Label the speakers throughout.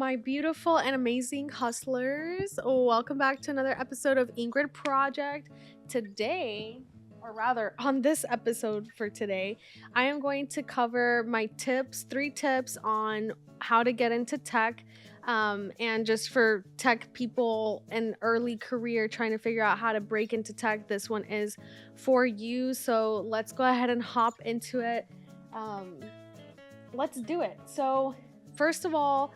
Speaker 1: My beautiful and amazing hustlers, welcome back to another episode of Ingrid Project. Today, or rather, on this episode for today, I am going to cover my tips, 3 tips on how to get into tech. And just for tech people in early career trying to figure out how to break into tech, this one is for you. So let's go ahead and hop into it. Um, let's do it. So, first of all,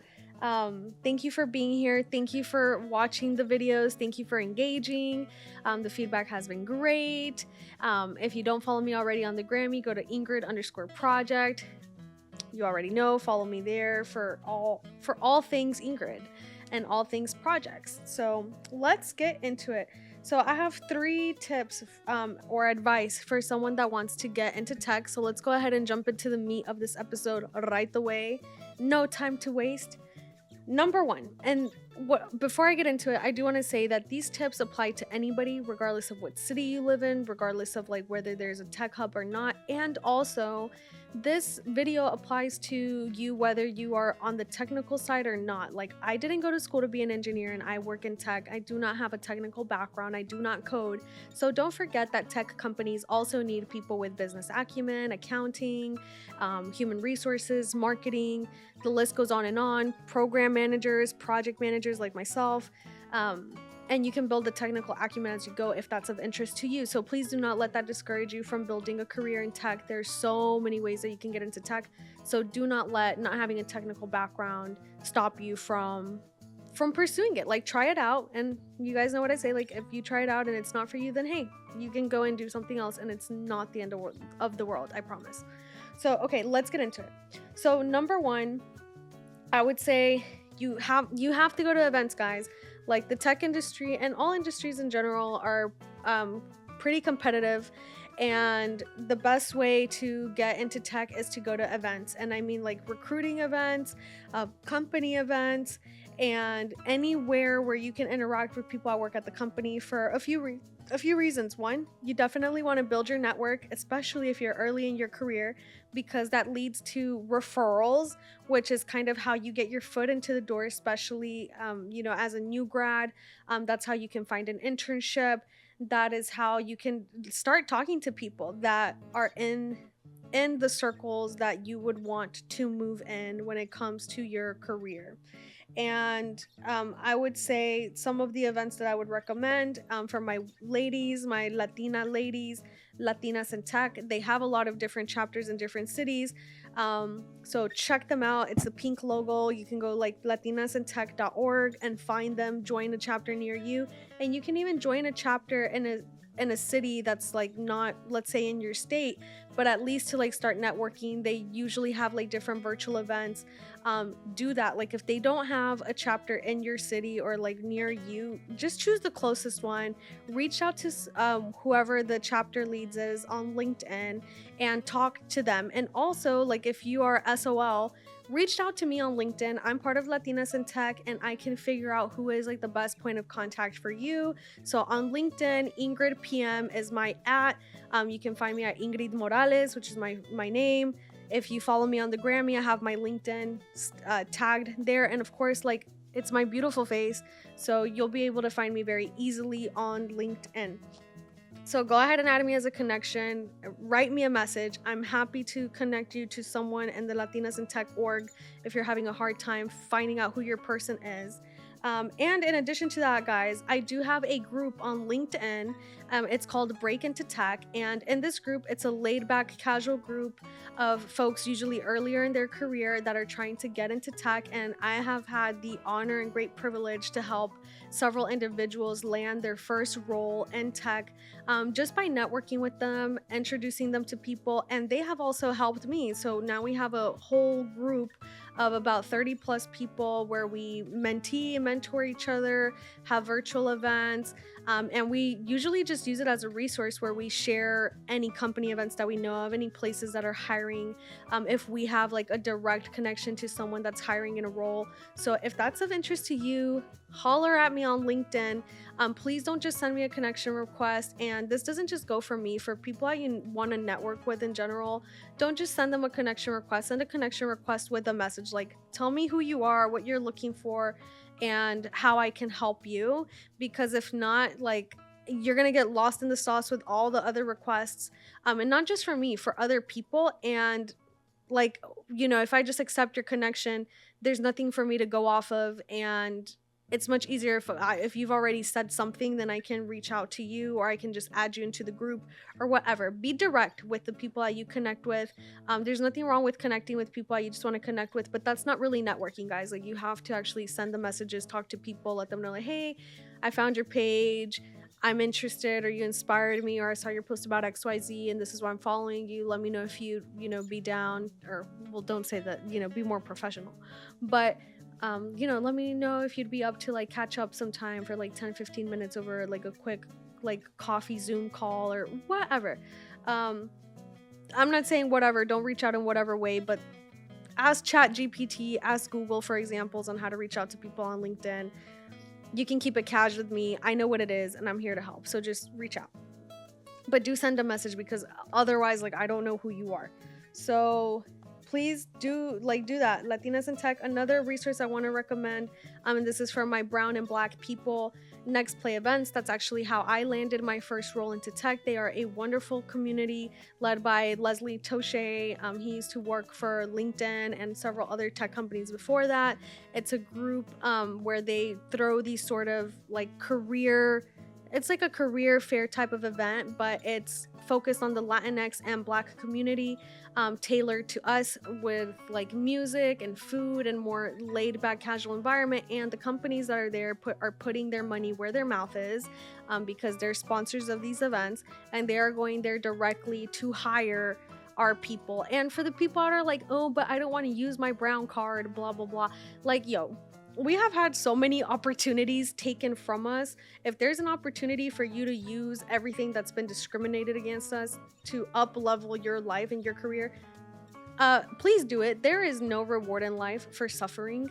Speaker 1: thank you for being here. Thank you for watching the videos. Thank you for engaging. The feedback has been great. If you don't follow me already on the Grammy, go to Ingrid_project. You already know, follow me there for all things Ingrid and all things projects. So let's get into it. So I have 3 tips or advice for someone that wants to get into tech. So let's go ahead and jump into the meat of this episode right away. No time to waste. Number 1, and before I get into it, I do want to say that these tips apply to anybody, regardless of what city you live in, regardless of like whether there's a tech hub or not, and also this video applies to you whether you are on the technical side or not. Like, I didn't go to school to be an engineer and I work in tech. I do not have a technical background. I do not code. So don't forget that tech companies also need people with business acumen, accounting, human resources, marketing. The list goes on, program managers, project managers like myself. And you can build the technical acumen as you go if that's of interest to you. So please do not let that discourage you from building a career in tech. There's so many ways that you can get into tech. So do not let not having a technical background stop you from pursuing it. Like, try it out, and you guys know what I say. Like, if you try it out and it's not for you, then hey, you can go and do something else, and it's not the end of the world, I promise. So okay, let's get into it. So number 1, I would say you have to go to events, guys. Like, the tech industry and all industries in general are pretty competitive, and the best way to get into tech is to go to events. And I mean, like, recruiting events, company events, and anywhere where you can interact with people at work at the company for a few reasons. 1, you definitely want to build your network, especially if you're early in your career, because that leads to referrals, which is kind of how you get your foot into the door, especially as a new grad. That's how you can find an internship. That is how you can start talking to people that are in the circles that you would want to move in when it comes to your career. And I would say some of the events that I would recommend for my ladies, my Latina ladies, Latinas in Tech, they have a lot of different chapters in different cities. So check them out. It's the pink logo. You can go like latinasintech.org and find them, join a chapter near you. And you can even join a chapter in a city that's like not, let's say, in your state, but at least to like start networking. They usually have like different virtual events. Do that. Like, if they don't have a chapter in your city or like near you, just choose the closest one. Reach out to whoever the chapter leads is on LinkedIn and talk to them. And also, like, if you are SOL, reach out to me on LinkedIn. I'm part of Latinas in Tech, and I can figure out who is like the best point of contact for you. So on LinkedIn, Ingrid PM is my @ you can find me at Ingrid Morales, which is my name. If you follow me on the Grammy, I have my LinkedIn tagged there. And of course, like, it's my beautiful face, so you'll be able to find me very easily on LinkedIn. So go ahead and add me as a connection. Write me a message. I'm happy to connect you to someone in the Latinas in Tech org if you're having a hard time finding out who your person is. And in addition to that, guys, I do have a group on LinkedIn. It's called Break Into Tech. And in this group, it's a laid back, casual group of folks usually earlier in their career that are trying to get into tech. And I have had the honor and great privilege to help several individuals land their first role in tech just by networking with them, introducing them to people. And they have also helped me. So now we have a whole group of about 30 plus people where we mentee and mentor each other, have virtual events, and we usually just use it as a resource where we share any company events that we know of, any places that are hiring, if we have like a direct connection to someone that's hiring in a role. So if that's of interest to you, holler at me on LinkedIn. Please don't just send me a connection request. And this doesn't just go for me, for people that you want to network with in general. Don't just send them a connection request. Send a connection request with a message message, like, tell me who you are, what you're looking for, and how I can help you. Because if not, like, you're gonna get lost in the sauce with all the other requests, and not just for me, for other people. And like, if I just accept your connection, there's nothing for me to go off of. And it's much easier if you've already said something, then I can reach out to you, or I can just add you into the group or whatever. Be direct with the people that you connect with. There's nothing wrong with connecting with people that you just want to connect with, but that's not really networking, guys. Like, you have to actually send the messages, talk to people, let them know, like, hey, I found your page, I'm interested, or you inspired me, or I saw your post about XYZ and this is why I'm following you. Let me know if be down, or, well, don't say that, be more professional. But, let me know if you'd be up to, like, catch up sometime for like 10-15 minutes over like a quick, like, coffee Zoom call or whatever. I'm not saying whatever, don't reach out in whatever way, but ask ChatGPT, ask Google for examples on how to reach out to people on LinkedIn. You can keep it cash with me. I know what it is and I'm here to help. So just reach out. But do send a message, because otherwise, like, I don't know who you are. So please do that. Latinas in Tech, another resource I want to recommend. And this is for my brown and black people. Next Play Events. That's actually how I landed my first role into tech. They are a wonderful community led by Leslie Toche. He used to work for LinkedIn and several other tech companies before that. It's a group where they throw these sort of like it's like a career fair type of event, but it's focused on the Latinx and Black community, tailored to us, with like music and food and more laid back casual environment. And the companies that are there are putting their money where their mouth is, because they're sponsors of these events, and they are going there directly to hire our people. And for the people that are like, oh, but I don't want to use my brown card, blah blah blah, like, yo, we have had so many opportunities taken from us. If there's an opportunity for you to use everything that's been discriminated against us to up level your life and your career, please do it. There is no reward in life for suffering.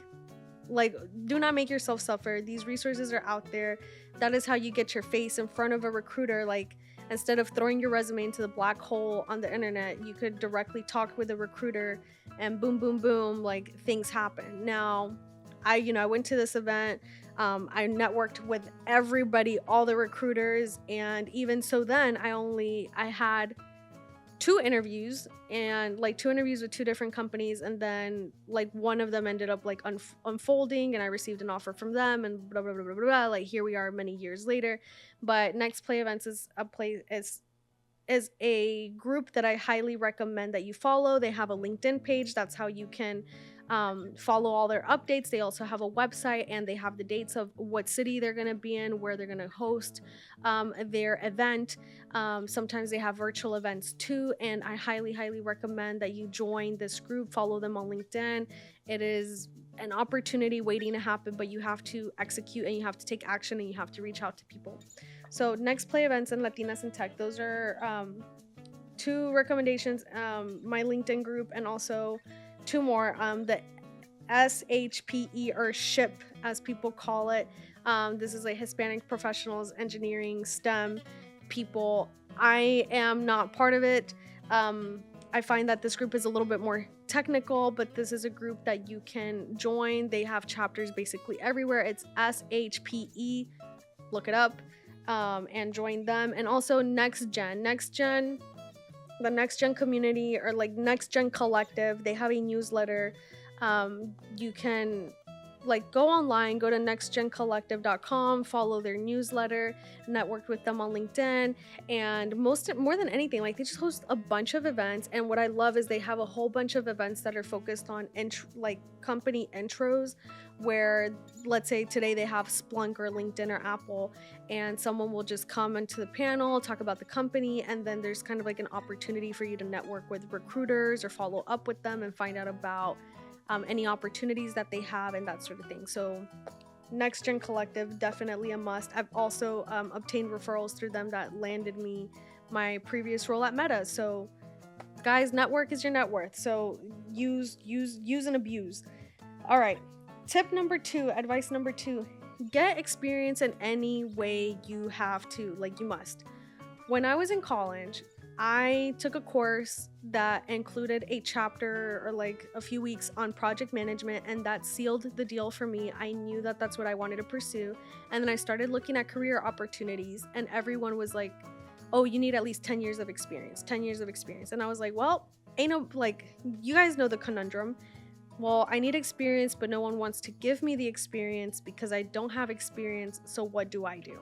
Speaker 1: Like, do not make yourself suffer. These resources are out there. That is how you get your face in front of a recruiter. Like, instead of throwing your resume into the black hole on the internet, you could directly talk with a recruiter, and boom, boom, boom, like, things happen. Now, I went to this event. I networked with everybody, all the recruiters, and even so, then I had 2 interviews, and like 2 interviews with 2 different companies, and then like one of them ended up like unfolding, and I received an offer from them, and blah blah blah blah blah. Like, here we are many years later. But Next Play Events is a group that I highly recommend that you follow. They have a LinkedIn page. That's how you can follow all their updates. They also have a website, and they have the dates of what city they're going to be in, where they're going to host their event. Sometimes they have virtual events too, and I highly recommend that you join this group. Follow them on LinkedIn. It is an opportunity waiting to happen, but you have to execute, and you have to take action, and you have to reach out to people. So Next Play Events and Latinas in Tech, those are 2 recommendations. My LinkedIn group, and also 2 more, the SHPE, or SHIP as people call it. This is like Hispanic Professionals Engineering STEM people. I am not part of it. I find that this group is a little bit more technical, but this is a group that you can join. They have chapters basically everywhere. It's SHPE. Look it up and join them. And also Next Gen, the Next Gen community, or like Next Gen Collective. They have a newsletter. You can like go online, go to nextgencollective.com, follow their newsletter, network with them on LinkedIn, and more than anything, like, they just host a bunch of events. And what I love is they have a whole bunch of events that are focused on like company intros, where, let's say today they have Splunk or LinkedIn or Apple, and someone will just come into the panel, talk about the company, and then there's kind of like an opportunity for you to network with recruiters or follow up with them and find out about any opportunities that they have and that sort of thing. So Next Gen Collective, definitely a must. I've also obtained referrals through them that landed me my previous role at Meta. So guys, network is your net worth. So use and abuse. All right. Tip number 2, advice number 2, get experience in any way you have to, like, you must. When I was in college, I took a course that included a chapter or like a few weeks on project management, and that sealed the deal for me. I knew that that's what I wanted to pursue. And then I started looking at career opportunities, and everyone was like, oh, you need at least 10 years of experience, 10 years of experience. And I was like, well, ain't no, like, you guys know the conundrum. Well, I need experience, but no one wants to give me the experience because I don't have experience. So what do I do?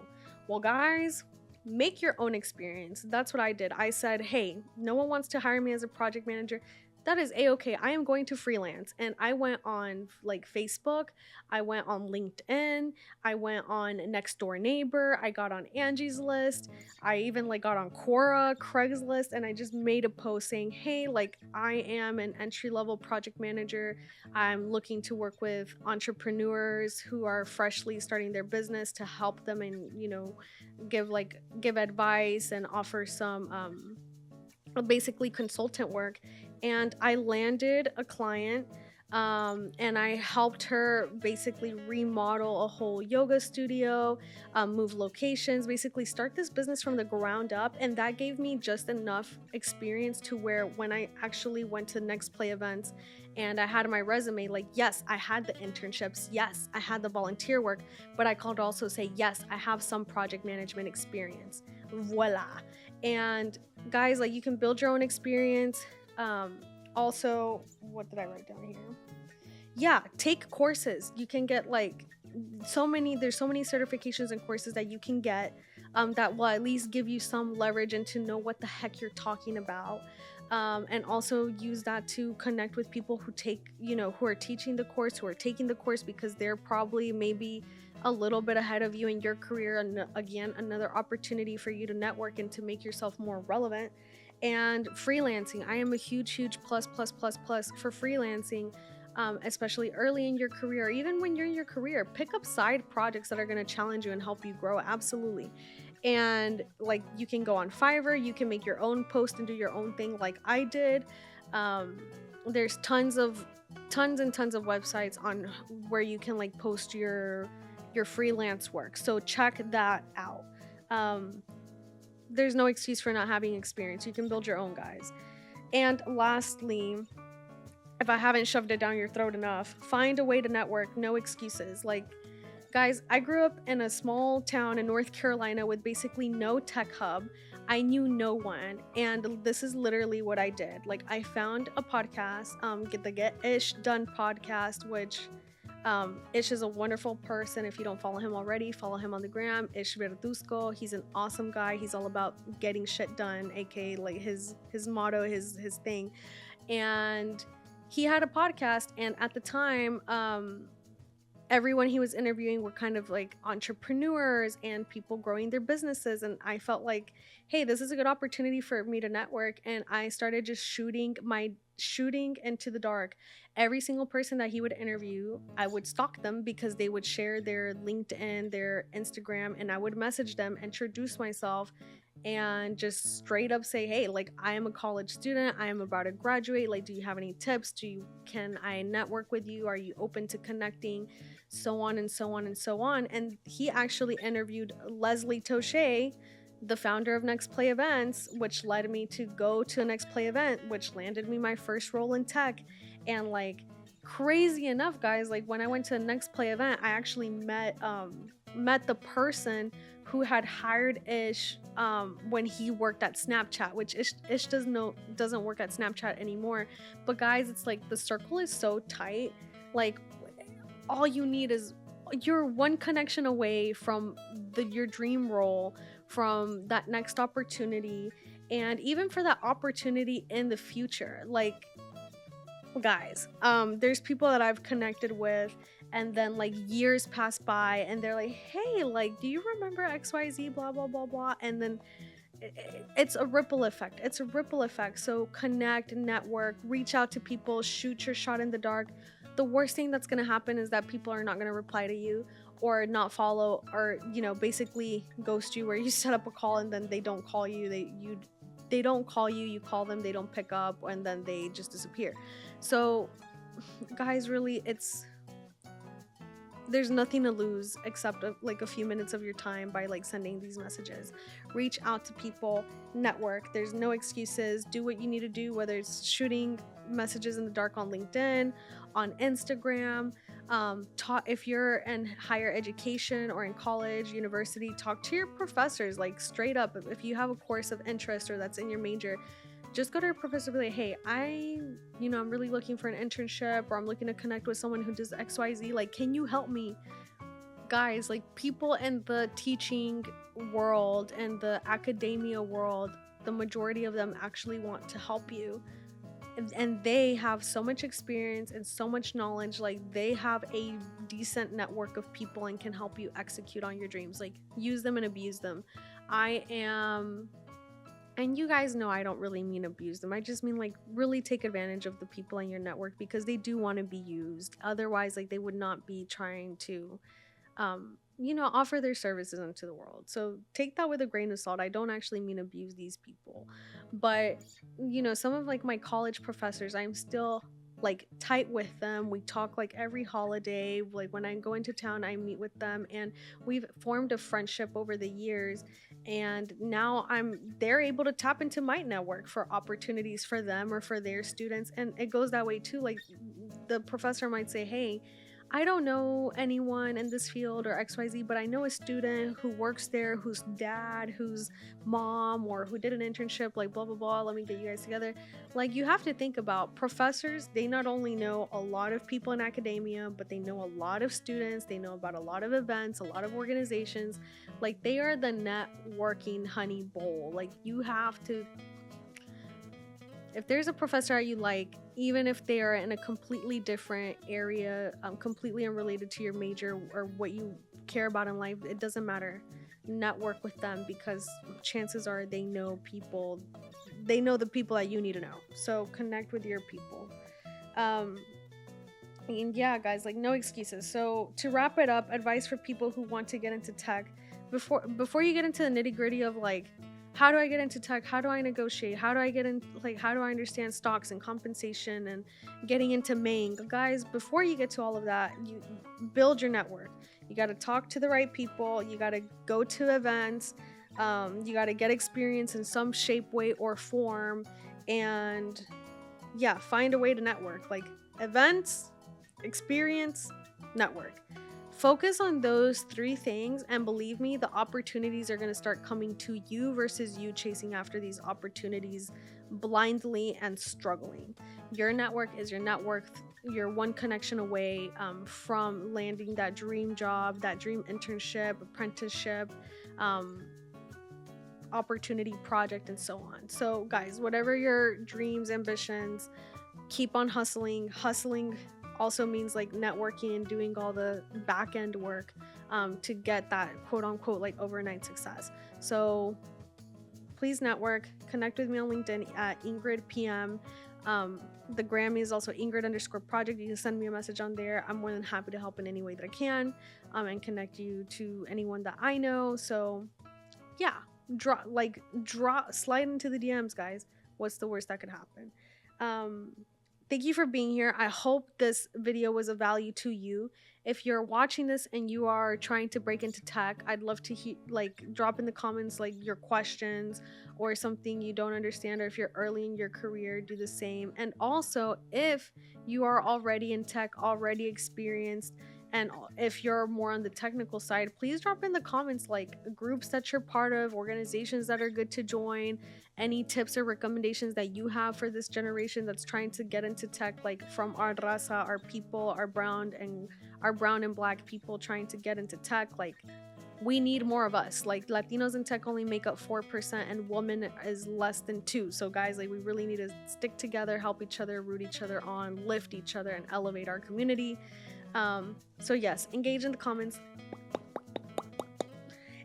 Speaker 1: Well, guys, make your own experience. That's what I did. I said, hey, no one wants to hire me as a project manager. That is a-okay. I am going to freelance. And I went on like Facebook, I went on LinkedIn, I went on Next Door Neighbor, I got on Angie's List, I even like got on Quora, Craigslist, and I just made a post saying, hey, like I am an entry-level project manager. I'm looking to work with entrepreneurs who are freshly starting their business to help them and, give advice and offer some basically consultant work. And I landed a client, and I helped her basically remodel a whole yoga studio, move locations, basically start this business from the ground up. And that gave me just enough experience to where when I actually went to Next Play events and I had my resume, like, yes, I had the internships, yes, I had the volunteer work, but I could also say, yes, I have some project management experience. Voila. And guys, like, you can build your own experience. Also, what did I write down here? Yeah, take courses. You can get like there's so many certifications and courses that you can get, that will at least give you some leverage and to know what the heck you're talking about. And also use that to connect with people who who are teaching the course, who are taking the course, because they're probably maybe a little bit ahead of you in your career. And again, another opportunity for you to network and to make yourself more relevant. And freelancing, I am a huge plus for freelancing, especially early in your career. Even when you're in your career, pick up side projects that are going to challenge you and help you grow. Absolutely. And like, you can go on Fiverr, you can make your own post and do your own thing like I did. There's tons and tons of websites on where you can like post your freelance work, so check that out. There's no excuse for not having experience. You can build your own, guys. And lastly, if I haven't shoved it down your throat enough, find a way to network. No excuses. Like, guys, I grew up in a small town in North Carolina with basically no tech hub. I knew no one, and this is literally what I did. Like, I found a podcast, the Get Ish Done podcast, which Ish is a wonderful person. If you don't follow him already, follow him on the gram, Ish Verduzco. He's an awesome guy. He's all about getting shit done, aka like his motto, his thing. And he had a podcast, and at the time, everyone he was interviewing were kind of like entrepreneurs and people growing their businesses. And I felt like, hey, this is a good opportunity for me to network. And I started just shooting into the dark. Every single person that he would interview, I would stalk them because they would share their LinkedIn, their Instagram, and I would message them, introduce myself, and just straight up say, hey, like, I am a college student, I am about to graduate, like, do you have any tips? Can I network with you? Are you open to connecting? So on and so on and so on. And he actually interviewed Leslie Touche, the founder of Next Play Events, which led me to go to a Next Play event, which landed me my first role in tech. And like, crazy enough, guys, like when I went to the Next Play event, I actually met the person who had hired Ish when he worked at Snapchat, which Ish doesn't work at Snapchat anymore. But guys, it's like the circle is so tight. Like, all you need is you're one connection away from your dream role, from that next opportunity, and even for that opportunity in the future. Like, guys, there's people that I've connected with, and then like years pass by and they're like, hey, like, do you remember XYZ, blah blah blah blah. And then it's a ripple effect. So connect, network, reach out to people, shoot your shot in the dark. The worst thing that's going to happen is that people are not going to reply to you or not follow, or basically ghost you, where you set up a call and then they don't call you. They don't call you, you call them, they don't pick up, and then they just disappear. So guys, really, there's nothing to lose except like a few minutes of your time by like sending these messages. Reach out to people, network. There's no excuses. Do what you need to do, whether it's shooting messages in the dark on LinkedIn, on Instagram. If you're in higher education or in college, university, talk to your professors, like straight up. If you have a course of interest or that's in your major, just go to your professor and be like, hey, I'm really looking for an internship, or I'm looking to connect with someone who does XYZ. Like, can you help me? Guys, like, people in the teaching world and the academia world, the majority of them actually want to help you. And they have so much experience and so much knowledge. Like, they have a decent network of people and can help you execute on your dreams. Like, use them and abuse them. And you guys know I don't really mean abuse them. I just mean like really take advantage of the people in your network, because they do want to be used. Otherwise, like, they would not be trying to offer their services into the world. So take that with a grain of salt. I don't actually mean abuse these people. But some of like my college professors, I'm still like tight with them. We talk like every holiday. Like, when I go into town, I meet with them, and we've formed a friendship over the years. And now they're able to tap into my network for opportunities for them or for their students. And it goes that way too. Like, the professor might say, hey, I don't know anyone in this field or XYZ, but I know a student who works there, whose dad, whose mom, or who did an internship, like blah, blah, blah. Let me get you guys together. Like, you have to think about professors. They not only know a lot of people in academia, but they know a lot of students. They know about a lot of events, a lot of organizations. Like, they are the networking honey bowl. Like, you have to, if there's a professor you like, even if they are in a completely different area, completely unrelated to your major or what you care about in life, it doesn't matter. Network with them, because chances are they know the people that you need to know. So connect with your people. And yeah, guys, like, no excuses. So to wrap it up, advice for people who want to get into tech: before you get into the nitty-gritty of like, how do I get into tech? How do I negotiate? How do I get in? Like, how do I understand stocks and compensation and getting into Maine? Guys, before you get to all of that, you build your network. You got to talk to the right people. You got to go to events. You got to get experience in some shape, way, or form. And yeah, find a way to network. Like, events, experience, network. Focus on those 3 things, and believe me, the opportunities are going to start coming to you versus you chasing after these opportunities blindly and struggling. Your network is your net worth. You're one connection away from landing that dream job, that dream internship, apprenticeship, opportunity, project, and so on. So guys, whatever your dreams, ambitions, keep on hustling. Hustling also means like networking and doing all the back end work to get that quote unquote like overnight success. So please network. Connect with me on LinkedIn at Ingrid PM. The Grammy is also Ingrid_project. You can send me a message on there. I'm more than happy to help in any way that I can and connect you to anyone that I know. So yeah, slide into the DMs, guys. What's the worst that could happen? Thank you for being here. I hope this video was of value to you. If you're watching this and you are trying to break into tech, I'd love to drop in the comments like your questions or something you don't understand, or if you're early in your career, do the same. And also, if you are already in tech, already experienced, and if you're more on the technical side, please drop in the comments like groups that you're part of, organizations that are good to join, any tips or recommendations that you have for this generation that's trying to get into tech, like from our raza, our people, our brown and black people trying to get into tech. Like, we need more of us. Like, Latinos in tech only make up 4% and women is less than 2%. So guys, like, we really need to stick together, help each other, root each other on, lift each other, and elevate our community. So yes, engage in the comments.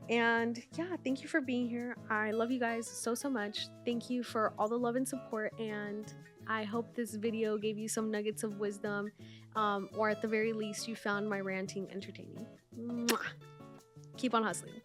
Speaker 1: And yeah, thank you for being here. I love you guys so much. Thank you for all the love and support, and I hope this video gave you some nuggets of wisdom, or at the very least you found my ranting entertaining. Mwah! Keep on hustling.